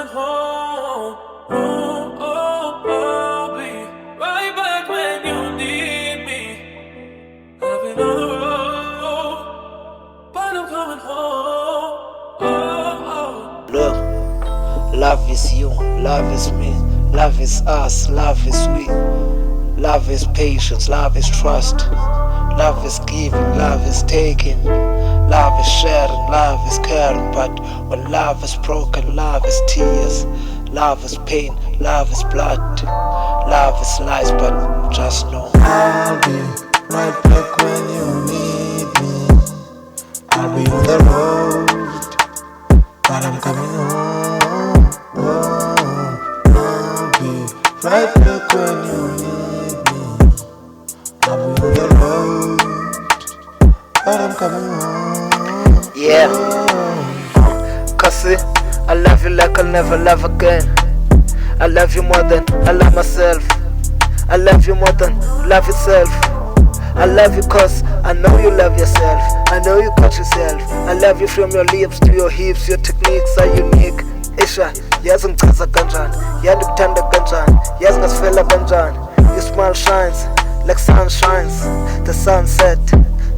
coming home. Oh, oh, I'll be right back when you need me. I've been on the road, but I'm coming home. Oh, oh. Look, love is you, love is me, love is us, love is we. Love is patience, love is trust. Love is giving, love is taking. Love is sharing, love is caring. But when love is broken, love is tears. Love is pain, love is blood. Love is lies, but just know I'll be right back when you need me. I'll be on the road, but I'm coming home. I'll be right back when you need me. I'll be on the road, but I'm coming home. yeah. Cassie, I love you like I'll never love again. I love you more than I love myself. I love you more than love yourself. I love you cause I know you love yourself. I know you got yourself. I love you from your lips to your hips. Your techniques are unique. Isha, yazi ngichaza kanjani, yandikuthanda kanjani, yazi ngasifela kanjani. Your smile shines like sun shines. The sunset,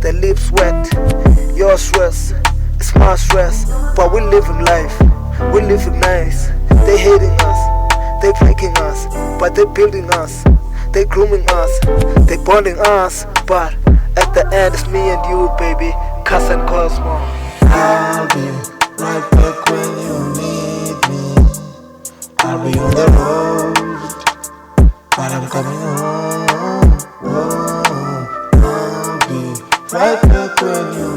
the lips wet. Your stress, it's my stress. But we living life, we living nice. They hating us, they breaking us, but they building us. They grooming us, they bonding us. But at the end it's me and you, baby, Cass and Cosmo. I'll be right back when you need me. I'll be on the road, but I'm coming home. I'll be right back when you